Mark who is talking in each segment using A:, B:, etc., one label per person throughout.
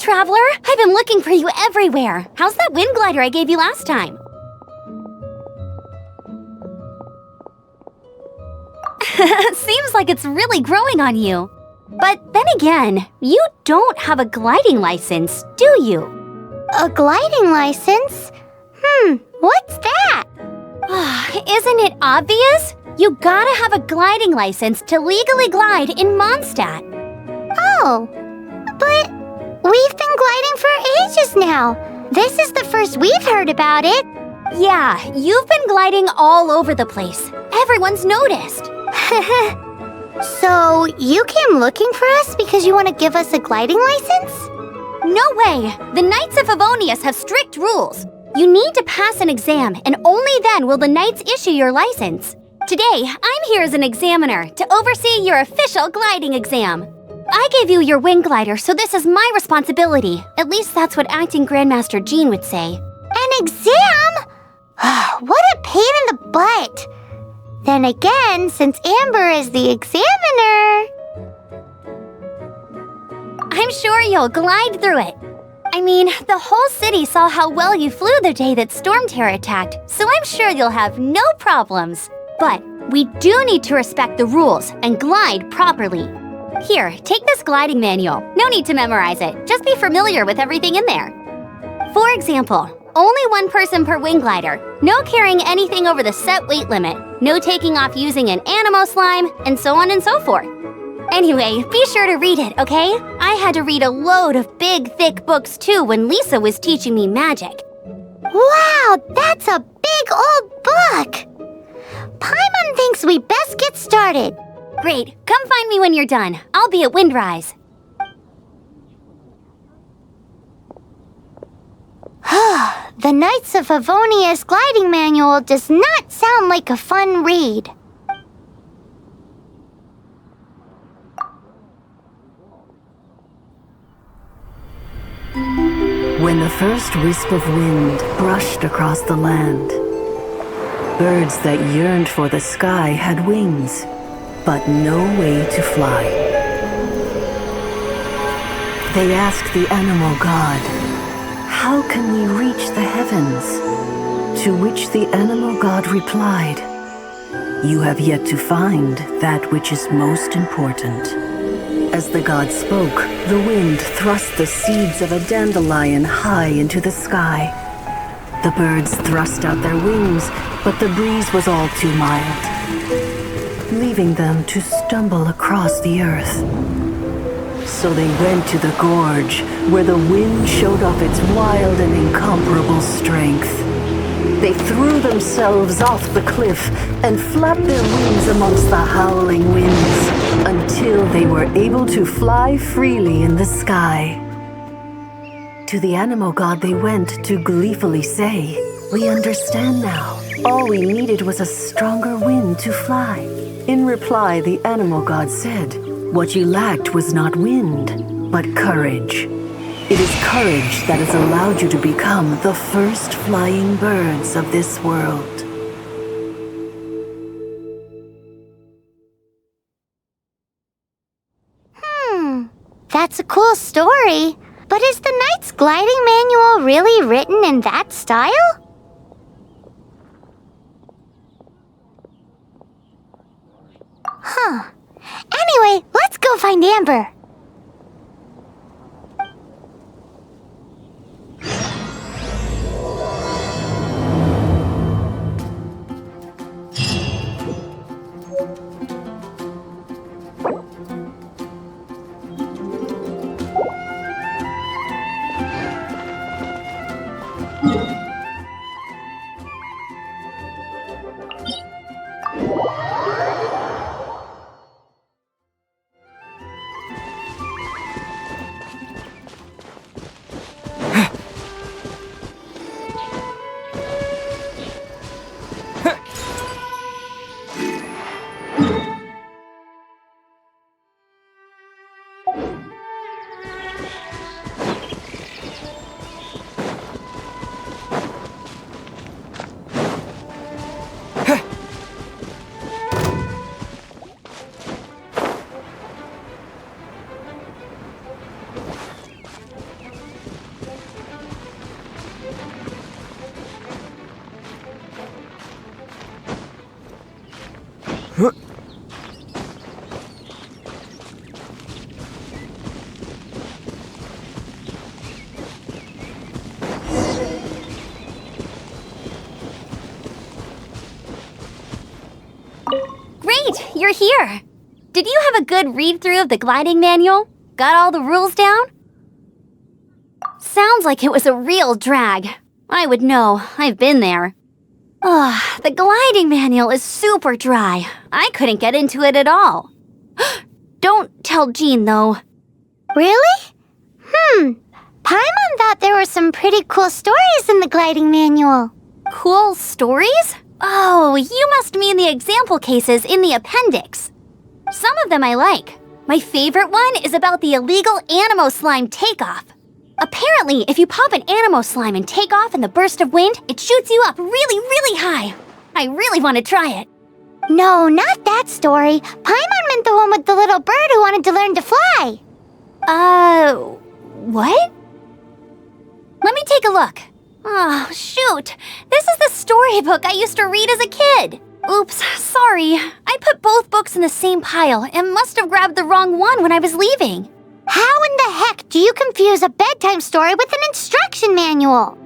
A: Traveler, I've been looking for you everywhere. How's that wind glider I gave you last time? Seems like it's really growing on you. But then again, you don't have a gliding license, do you?
B: A gliding license? What's that?
A: Isn't it obvious? You gotta have a gliding license to legally glide in Mondstadt.
B: Oh, but we've been gliding for ages now. This is the first we've heard about it.
A: Yeah, you've been gliding all over the place. Everyone's noticed.
B: So, you came looking for us because you want to give us a gliding license?
A: No way! The Knights of Favonius have strict rules. You need to pass an exam, and only then will the Knights issue your license. Today, I'm here as an examiner to oversee your official gliding exam. I gave you your wing glider, so this is my responsibility. At least that's what Acting Grandmaster Jean would say.
B: An exam? What a pain in the butt. Then again, since Amber is the examiner...
A: I'm sure you'll glide through it. I mean, the whole city saw how well you flew the day that Storm Terror attacked, so I'm sure you'll have no problems. But we do need to respect the rules and glide properly. Here, take this gliding manual. No need to memorize it. Just be familiar with everything in there. For example, only one person per wing glider. No carrying anything over the set weight limit. No taking off using an animo slime, and so on and so forth. Anyway, be sure to read it, okay? I had to read a load of big, thick books too when Lisa was teaching me magic.
B: Wow, that's a big old book! Paimon thinks we best get started.
A: Great, come find me when you're done. I'll be at Windrise.
B: The Knights of Favonius gliding manual does not sound like a fun read.
C: When the first wisp of wind brushed across the land, birds that yearned for the sky had wings, but no way to fly. They asked the animal god, "How can we reach the heavens?" To which the animal god replied, "You have yet to find that which is most important." As the god spoke, the wind thrust the seeds of a dandelion high into the sky. The birds thrust out their wings, but the breeze was all too mild, leaving them to stumble across the earth. So they went to the gorge, where the wind showed off its wild and incomparable strength. They threw themselves off the cliff and flapped their wings amongst the howling winds until they were able to fly freely in the sky. To the animal god they went to gleefully say, "We understand now. All we needed was a stronger wind to fly." In reply, the animal god said, "What you lacked was not wind, but courage. It is courage that has allowed you to become the first flying birds of this world."
B: That's a cool story. But is the Knight's gliding manual really written in that style? Anyway, let's go find Amber.
A: Great, you're here. Did you have a good read-through of the gliding manual? Got all the rules down? Sounds like it was a real drag. I would know, I've been there. Ugh, the gliding manual is super dry. I couldn't get into it at all. Don't tell Jean, though.
B: Really? Paimon thought there were some pretty cool stories in the gliding manual.
A: Cool stories? Oh, you must mean the example cases in the appendix. Some of them I like. My favorite one is about the illegal Animo slime takeoff. Apparently, if you pop an Animo slime and take off in the burst of wind, it shoots you up really, really high. I really want to try it.
B: No, not that story. Paimon meant the one with the little bird who wanted to learn to fly.
A: What? Let me take a look. Oh, shoot. This is the storybook I used to read as a kid. Oops, sorry. I put both books in the same pile and must have grabbed the wrong one when I was leaving.
B: How in the heck do you confuse a bedtime story with an instruction manual?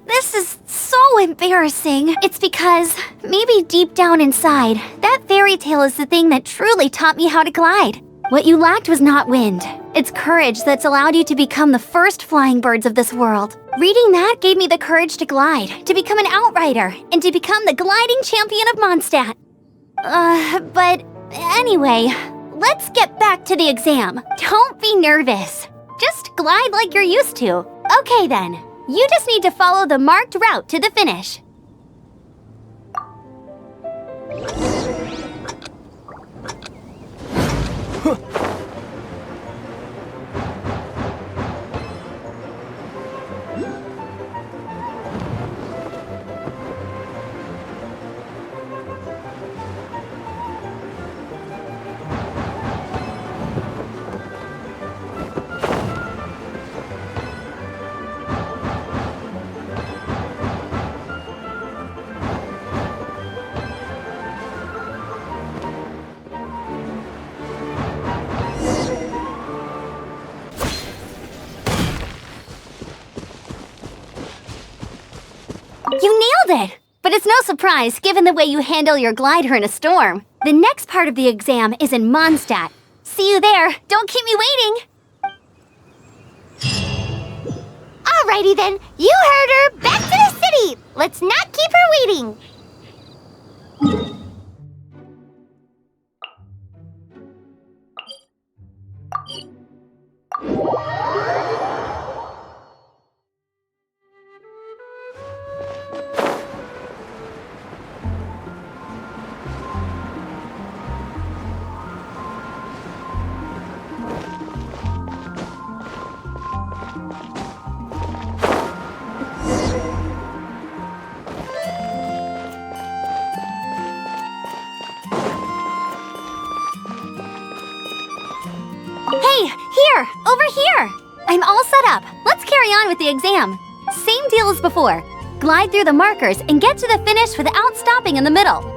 A: This is so embarrassing. It's because, maybe deep down inside, that fairy tale is the thing that truly taught me how to glide. What you lacked was not wind. It's courage that's allowed you to become the first flying birds of this world. Reading that gave me the courage to glide, to become an outrider, and to become the gliding champion of Mondstadt. But anyway, let's get back to the exam. Don't be nervous. Just glide like you're used to. Okay then, you just need to follow the marked route to the finish. You nailed it! But it's no surprise, given the way you handle your glider in a storm. The next part of the exam is in Mondstadt. See you there. Don't keep me waiting.
B: Alrighty then, you heard her. Back to the city. Let's not keep her waiting.
A: Hey, here! Over here! I'm all set up. Let's carry on with the exam. Same deal as before. Glide through the markers and get to the finish without stopping in the middle.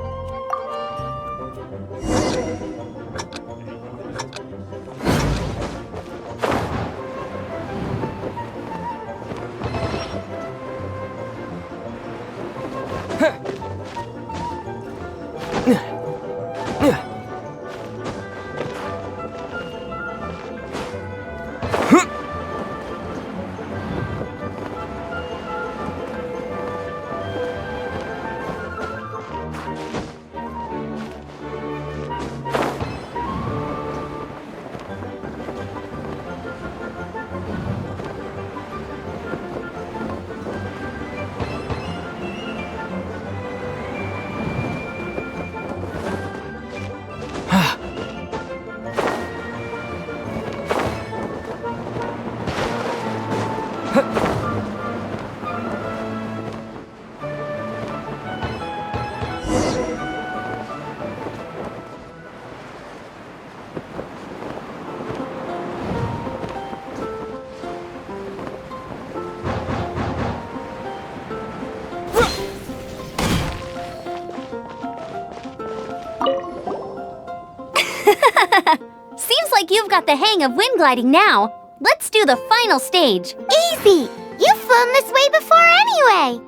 A: Seems like you've got the hang of wind gliding now. Let's do the final stage.
B: Easy! You've flown this way before anyway!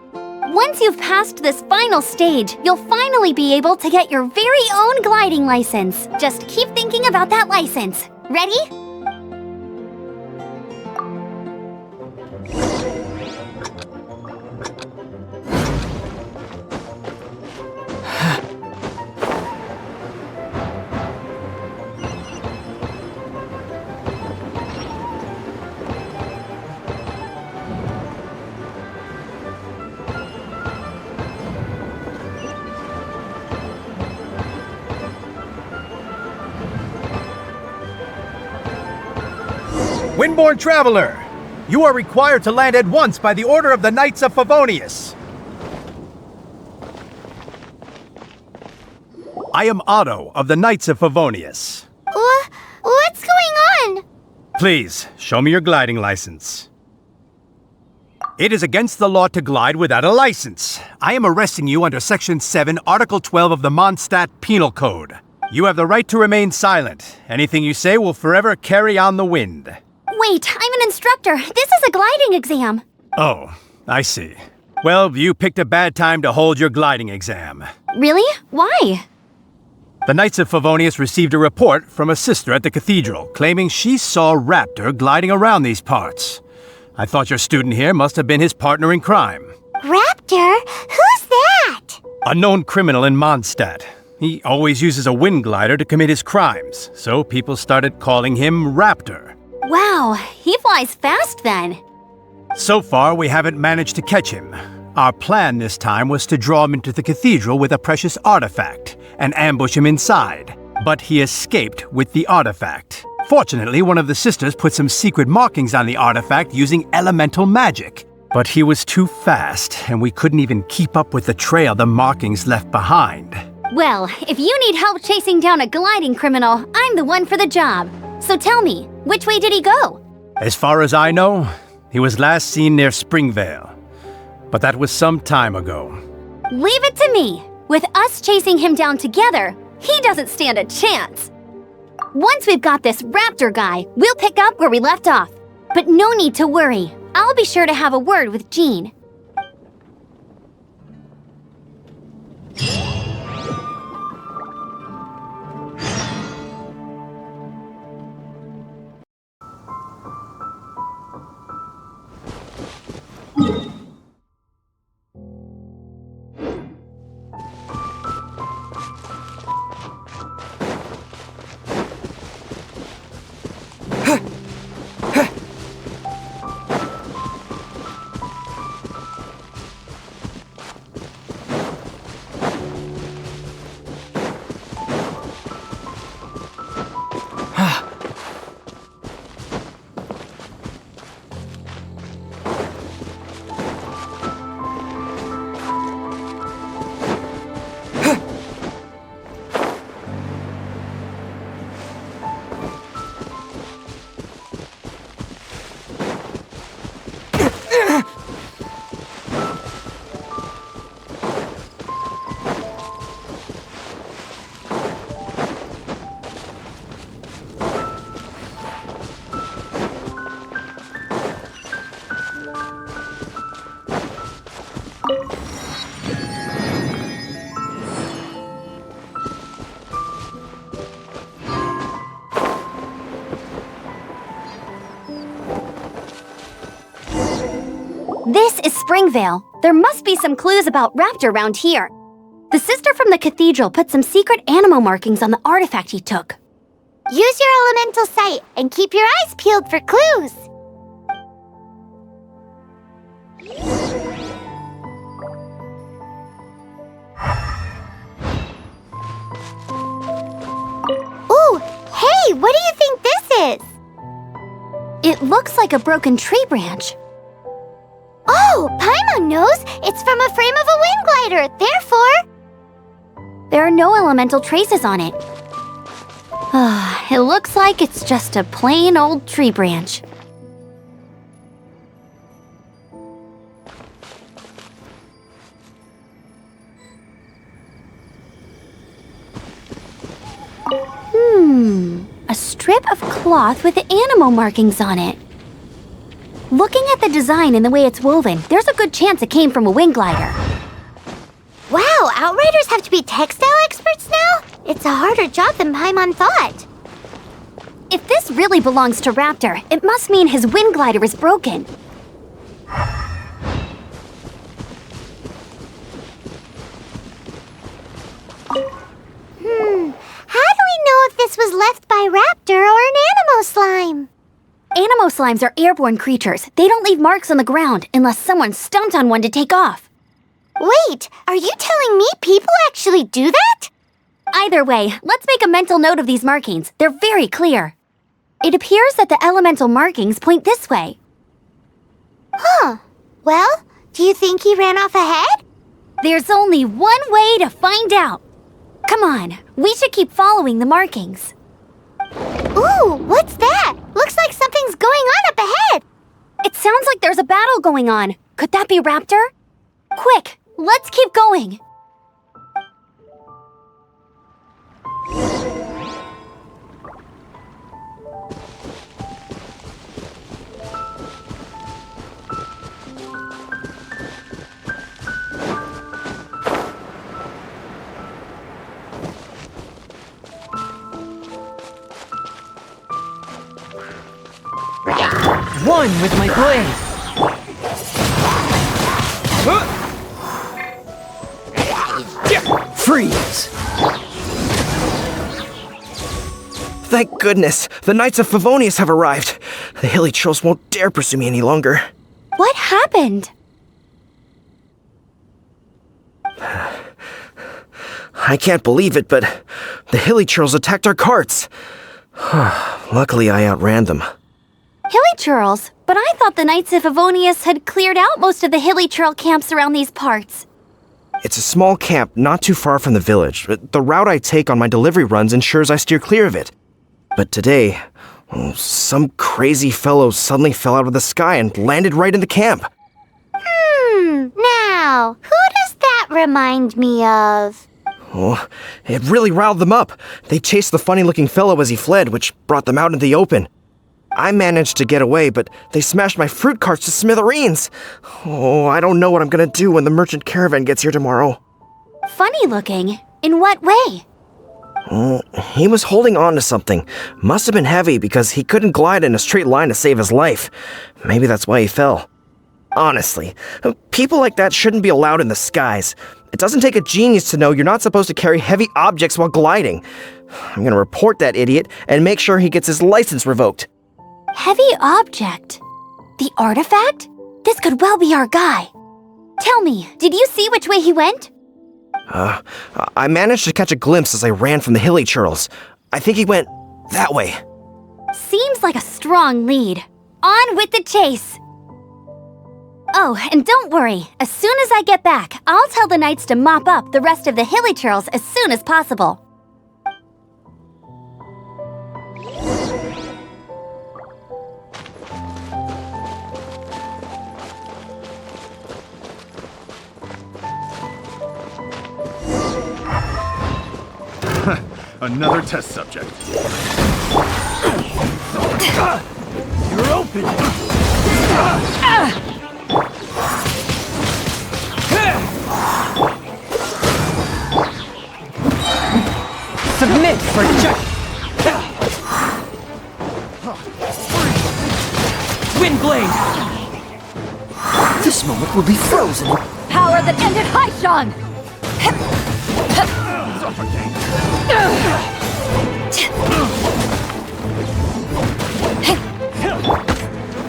A: Once you've passed this final stage, you'll finally be able to get your very own gliding license. Just keep thinking about that license. Ready?
D: Windborne traveler, you are required to land at once by the order of the Knights of Favonius. I am Otto of the Knights of Favonius.
B: What's going on?
D: Please, show me your gliding license. It is against the law to glide without a license. I am arresting you under Section 7, Article 12 of the Mondstadt Penal Code. You have the right to remain silent. Anything you say will forever carry on the wind.
A: Wait, I'm an instructor. This is a gliding exam.
D: Oh, I see. Well, you picked a bad time to hold your gliding exam.
A: Really? Why?
D: The Knights of Favonius received a report from a sister at the cathedral claiming she saw Raptor gliding around these parts. I thought your student here must have been his partner in crime.
B: Raptor? Who's that?
D: A known criminal in Mondstadt. He always uses a wind glider to commit his crimes, so people started calling him Raptor.
A: Wow, he flies fast then.
D: So far, we haven't managed to catch him. Our plan this time was to draw him into the cathedral with a precious artifact and ambush him inside. But he escaped with the artifact. Fortunately, one of the sisters put some secret markings on the artifact using elemental magic. But he was too fast, and we couldn't even keep up with the trail the markings left behind.
A: Well, if you need help chasing down a gliding criminal, I'm the one for the job. So tell me, which way did he go?
D: As far as I know, he was last seen near Springvale. But that was some time ago.
A: Leave it to me. With us chasing him down together, he doesn't stand a chance. Once we've got this Raptor guy, we'll pick up where we left off. But no need to worry. I'll be sure to have a word with Jean. This is Springvale. There must be some clues about Raptor around here. The sister from the cathedral put some secret animal markings on the artifact he took.
B: Use your elemental sight and keep your eyes peeled for clues. Ooh, hey, what do you think this is?
A: It looks like a broken tree branch.
B: Oh, Paimon knows! It's from a frame of a wind glider, therefore...
A: There are no elemental traces on it. It looks like it's just a plain old tree branch. A strip of cloth with animal markings on it. Looking at the design and the way it's woven, there's a good chance it came from a wing glider.
B: Wow, Outriders have to be textile experts now? It's a harder job than Paimon thought.
A: If this really belongs to Raptor, it must mean his wing glider is broken.
B: How do we know if this was left by Raptor or an animal slime?
A: Animo slimes are airborne creatures. They don't leave marks on the ground unless someone stomped on one to take off.
B: Wait, are you telling me people actually do that?
A: Either way, let's make a mental note of these markings. They're very clear. It appears that the elemental markings point this way.
B: Huh. Well, do you think he ran off ahead?
A: There's only one way to find out. Come on, we should keep following the markings.
B: Ooh, what's that? Looks like something's going on up ahead.
A: It sounds like there's a battle going on. Could that be Raptor? Quick, let's keep going.
E: One with my blade. Freeze!
F: Thank goodness, the Knights of Favonius have arrived. The hilly trolls won't dare pursue me any longer.
A: What happened?
F: I can't believe it, but the hilly trolls attacked our carts. Luckily, I outran them.
A: Hilly churls? But I thought the Knights of Favonius had cleared out most of the hilly churl camps around these parts.
F: It's a small camp not too far from the village. The route I take on my delivery runs ensures I steer clear of it. But today, some crazy fellow suddenly fell out of the sky and landed right in the camp.
B: Now, who does that remind me of?
F: Oh, it really riled them up. They chased the funny-looking fellow as he fled, which brought them out into the open. I managed to get away, but they smashed my fruit carts to smithereens. Oh, I don't know what I'm gonna do when the merchant caravan gets here tomorrow.
A: Funny looking? In what way?
F: He was holding on to something. Must have been heavy because he couldn't glide in a straight line to save his life. Maybe that's why he fell. Honestly, people like that shouldn't be allowed in the skies. It doesn't take a genius to know you're not supposed to carry heavy objects while gliding. I'm gonna report that idiot and make sure he gets his license revoked.
A: Heavy object? The artifact? This could well be our guy. Tell me, did you see which way he went?
F: I managed to catch a glimpse as I ran from the hilly churls. I think he went that way.
A: Seems like a strong lead. On with the chase! Oh, and don't worry. As soon as I get back, I'll tell the knights to mop up the rest of the hilly churls as soon as possible.
D: Another test subject. You're open!
E: Submit for check. Wind blade. This moment will be frozen.
A: Power that ended Haishan!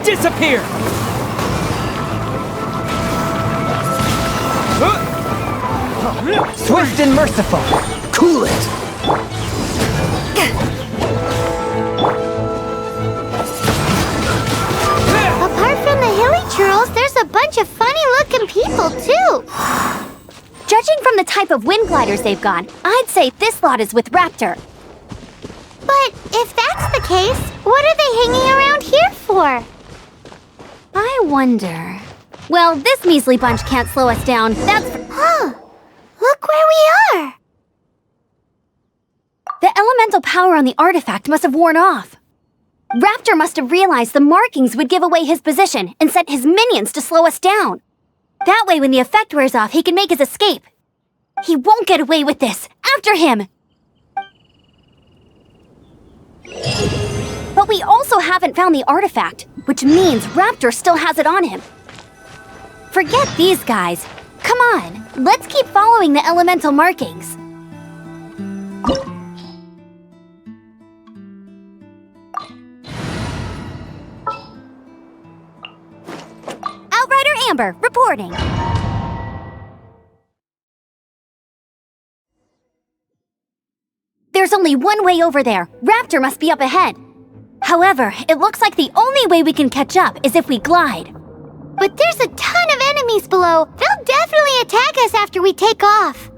E: Disappear. Swift and merciful. Cool it.
B: Apart from the hilly churls, there's a bunch of funny-looking people, too.
A: Judging from the type of wind gliders they've got, I'd say this lot is with Raptor.
B: But if that's the case, what are they hanging around here for?
A: I wonder... Well, this measly bunch can't slow us down, that's for...
B: Huh. Look where we are.
A: The elemental elemental power on the artifact must have worn off. Raptor must have realized the markings would give away his position and sent his minions to slow us down. That way, when the effect wears off, he can make his escape. He won't get away with this! After him! But we also haven't found the artifact, which means Raptor still has it on him. Forget these guys. Come on, let's keep following the elemental markings. Outrider Amber, reporting. There's only one way over there. Raptor must be up ahead. However, it looks like the only way we can catch up is if we glide.
B: But there's a ton of enemies below. They'll definitely attack us after we take off.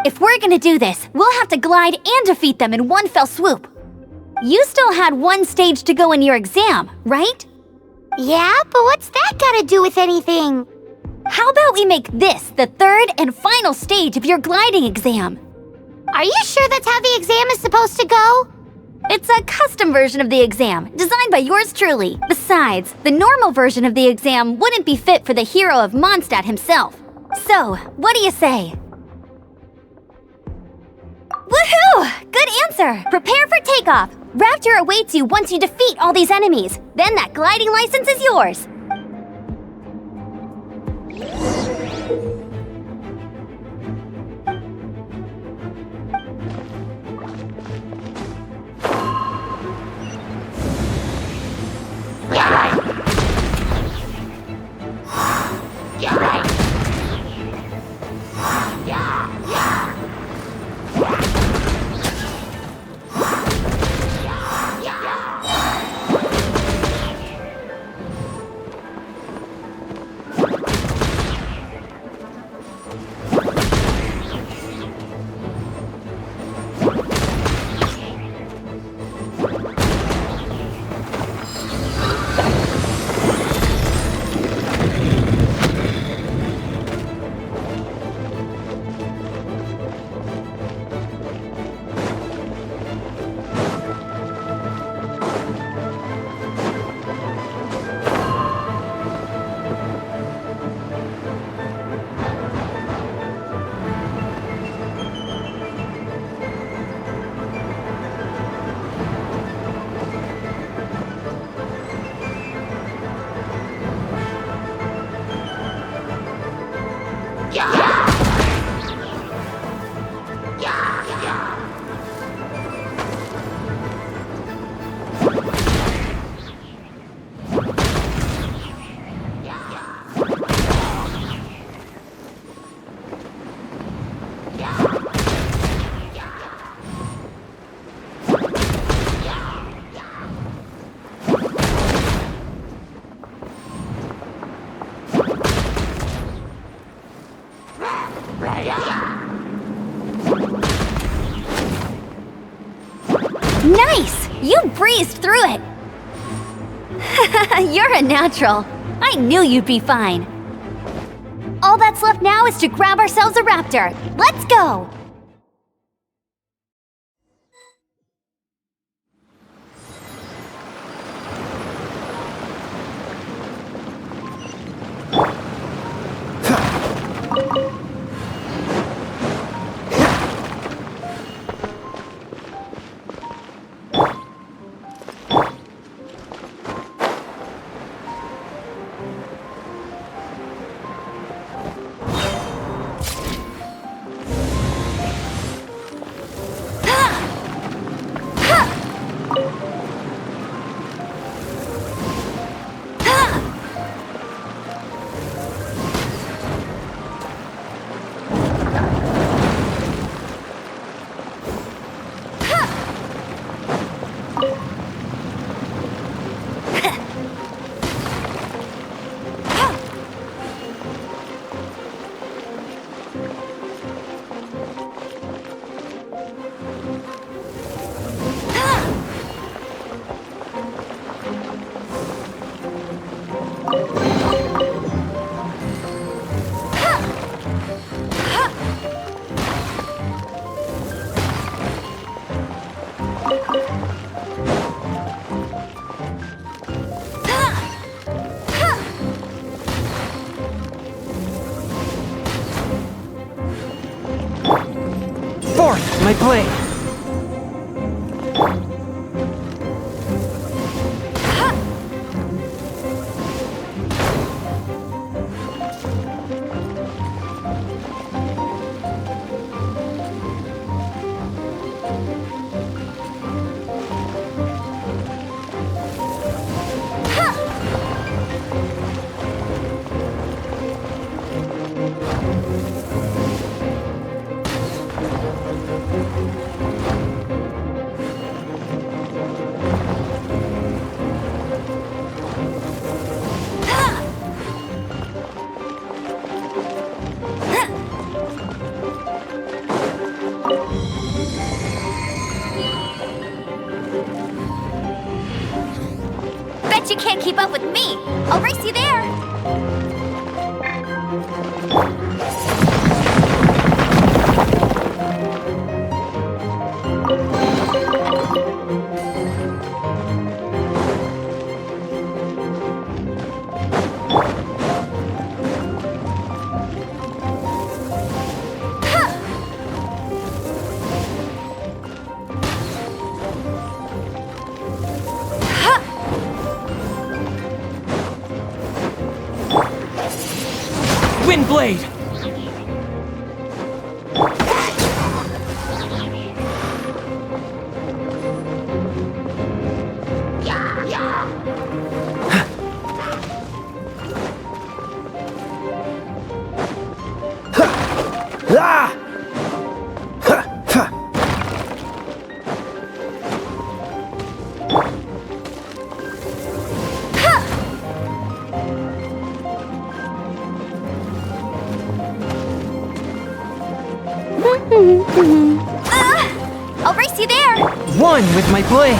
A: If we're gonna do this, we'll have to glide and defeat them in one fell swoop. You still had one stage to go in your exam, right?
B: Yeah, but what's that gotta do with anything?
A: How about we make this the third and final stage of your gliding exam?
B: Are you sure that's how the exam is supposed to go?
A: It's a custom version of the exam, designed by yours truly. Besides, the normal version of the exam wouldn't be fit for the hero of Mondstadt himself. So, what do you say? Woohoo! Good answer! Prepare for takeoff! Raptor awaits you once you defeat all these enemies. Then that gliding license is yours. Nice! You breezed through it! You're a natural. I knew you'd be fine. All that's left now is to grab ourselves a raptor. Let's go!
E: my blade.
A: Bet you can't keep up with me. I'll race you there.
E: Wind blade.
F: Ah!
A: I'll race you there.
E: One with my blade.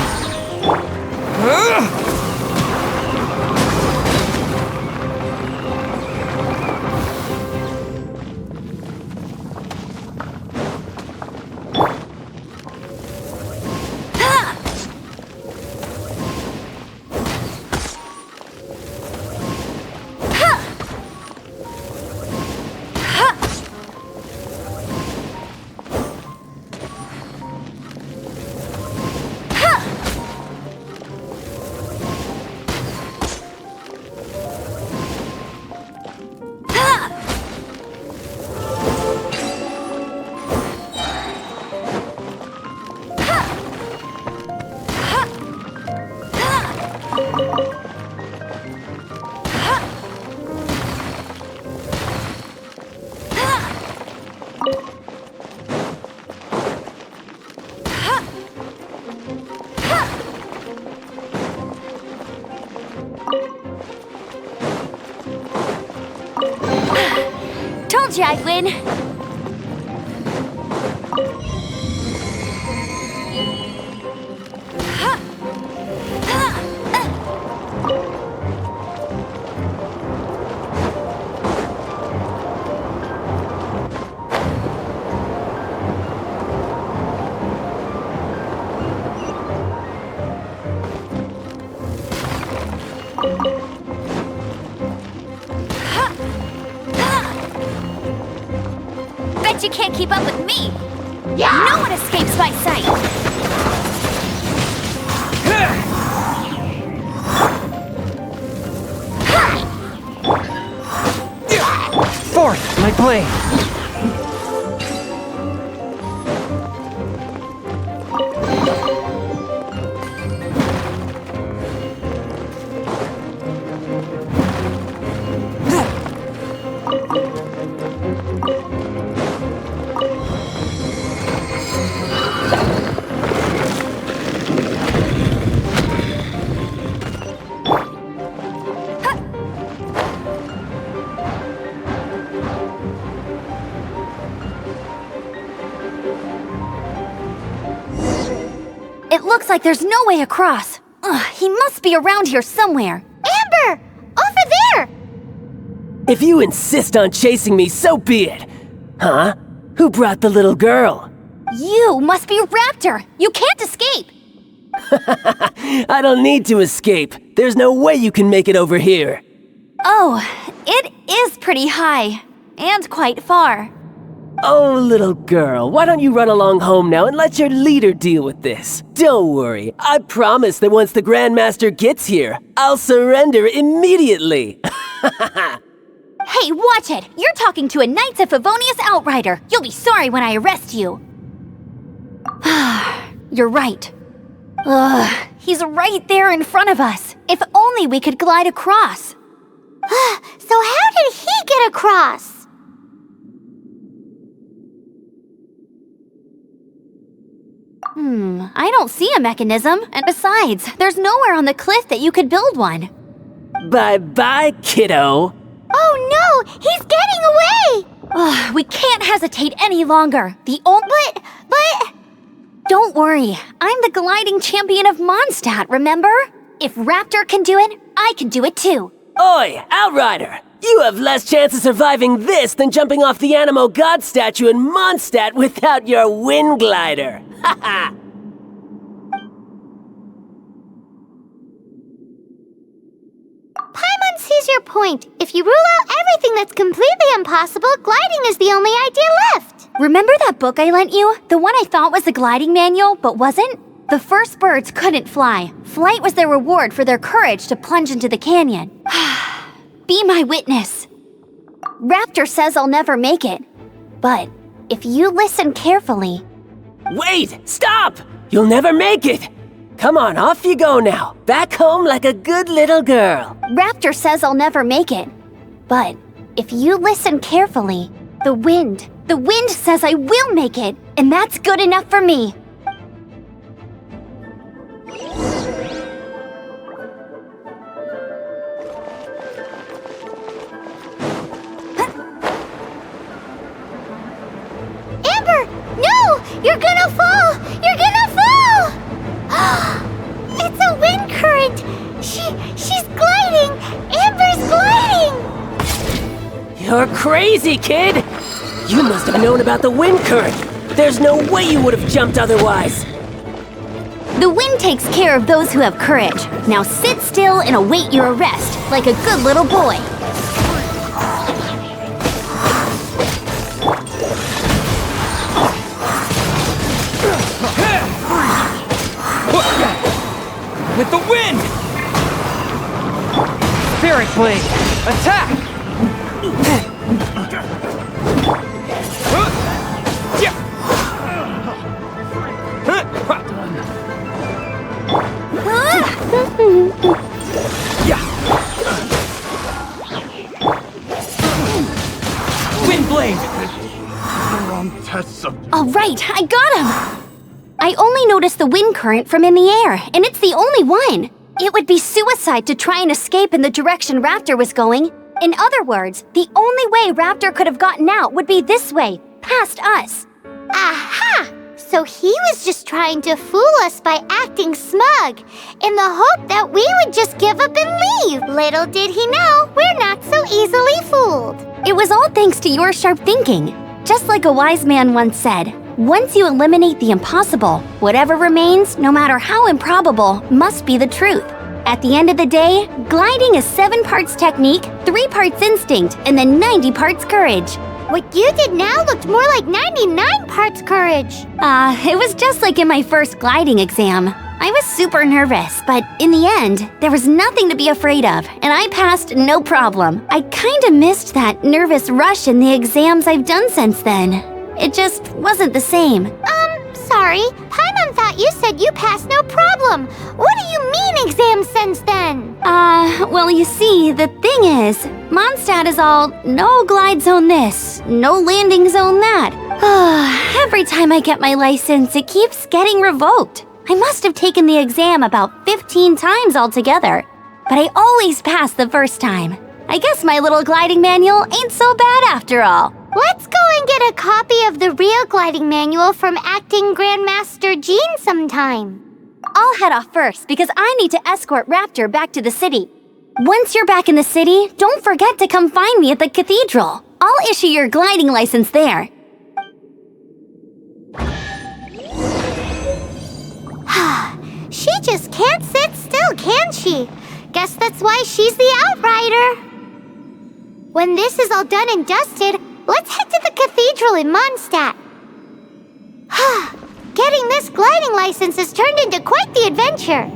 A: Told you I'd win. Bet you can't keep up with me. No one escapes my sight.
E: Fourth, my blade.
A: It looks like there's no way across. Ugh, he must be around here somewhere.
B: Amber! Over there!
E: If you insist on chasing me, so be it. Huh? Who brought the little girl?
A: You must be Raptor. You can't escape.
E: I don't need to escape. There's no way you can make it over here.
A: Oh, it is pretty high. And quite far.
E: Oh, little girl, why don't you run along home now and let your leader deal with this? Don't worry, I promise that once the Grandmaster gets here, I'll surrender immediately.
A: Hey, watch it! You're talking to a Knights of Favonius Outrider. You'll be sorry when I arrest you. You're right. Ugh, he's right there in front of us. If only we could glide across.
B: So how did he get across?
A: I don't see a mechanism. And besides, there's nowhere on the cliff that you could build one.
E: Bye-bye, kiddo.
B: Oh no, he's getting away!
A: We can't hesitate any longer.
B: But...
A: Don't worry, I'm the gliding champion of Mondstadt, remember? If Raptor can do it, I can do it too.
E: Oi, Outrider! You have less chance of surviving this than jumping off the Animo God statue in Mondstadt without your wind glider. Haha!
B: Paimon sees your point. If you rule out everything that's completely impossible, gliding is the only idea left.
A: Remember that book I lent you? The one I thought was the gliding manual, but wasn't? The first birds couldn't fly. Flight was their reward for their courage to plunge into the canyon. Be my witness. Raptor says I'll never make it. But if you listen carefully...
E: Wait! Stop! You'll never make it! Come on, off you go now. Back home like a good little girl.
A: Raptor says I'll never make it. But if you listen carefully, the wind says I will make it, and that's good enough for me.
B: Amber, no! You're gonna fall! You're gonna fall! It's a wind current! She's gliding! Amber's gliding!
E: You're crazy, kid! You must have known about the wind current. There's no way you would have jumped otherwise.
A: The wind takes care of those who have courage. Now sit still and await your arrest, like a good little boy.
G: With the wind! Spirit Blade! Attack! Wind Blade!
A: All right, I got him! I only noticed the wind current from in the air, and it's the only one. It would be suicide to try and escape in the direction Raptor was going. In other words, the only way Raptor could have gotten out would be this way, past us.
B: Aha! So he was just trying to fool us by acting smug, in the hope that we would just give up and leave. Little did he know, we're not so easily fooled.
A: It was all thanks to your sharp thinking. Just like a wise man once said, once you eliminate the impossible, whatever remains, no matter how improbable, must be the truth. At the end of the day, gliding is 7 parts technique, 3 parts instinct, and then 90 parts courage.
B: What you did now looked more like 99 parts courage.
A: It was just like in my first gliding exam. I was super nervous, but in the end, there was nothing to be afraid of, and I passed no problem. I kinda missed that nervous rush in the exams I've done since then. It just wasn't the same.
B: Sorry. Paimon thought you said you passed no problem. What do you mean exam since then?
A: Well, you see, the thing is, Mondstadt is all no glide zone this, no landing zone that. Every time I get my license, it keeps getting revoked. I must have taken the exam about 15 times altogether, but I always pass the first time. I guess my little gliding manual ain't so bad after all.
B: Let's go and get a copy of the real gliding manual from Acting Grandmaster Jean sometime.
A: I'll head off first because I need to escort Raptor back to the city. Once you're back in the city, don't forget to come find me at the cathedral. I'll issue your gliding license there.
B: She just can't sit still, can she? Guess that's why she's the Outrider. When this is all done and dusted, Let's head to the cathedral in Mondstadt. Getting this gliding license has turned into quite the adventure.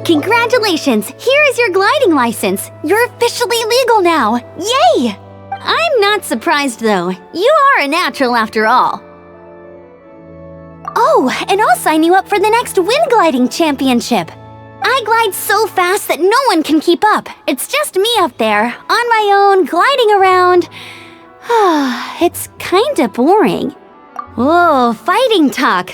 A: Congratulations! Here is your gliding license. You're officially legal now. Yay! I'm not surprised though. You are a natural after all. Oh, and I'll sign you up for the next wind gliding championship. I glide so fast that no one can keep up. It's just me up there, on my own, gliding around. It's kinda boring. Whoa, fighting talk.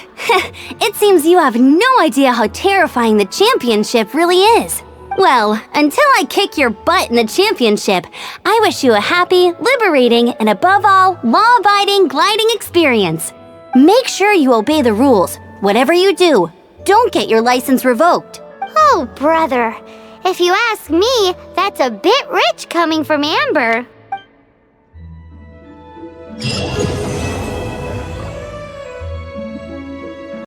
A: It seems you have no idea how terrifying the championship really is. Well, until I kick your butt in the championship, I wish you a happy, liberating, and above all, law-abiding gliding experience. Make sure you obey the rules. Whatever you do, don't get your license revoked.
B: Oh, brother. If you ask me, that's a bit rich coming from Amber.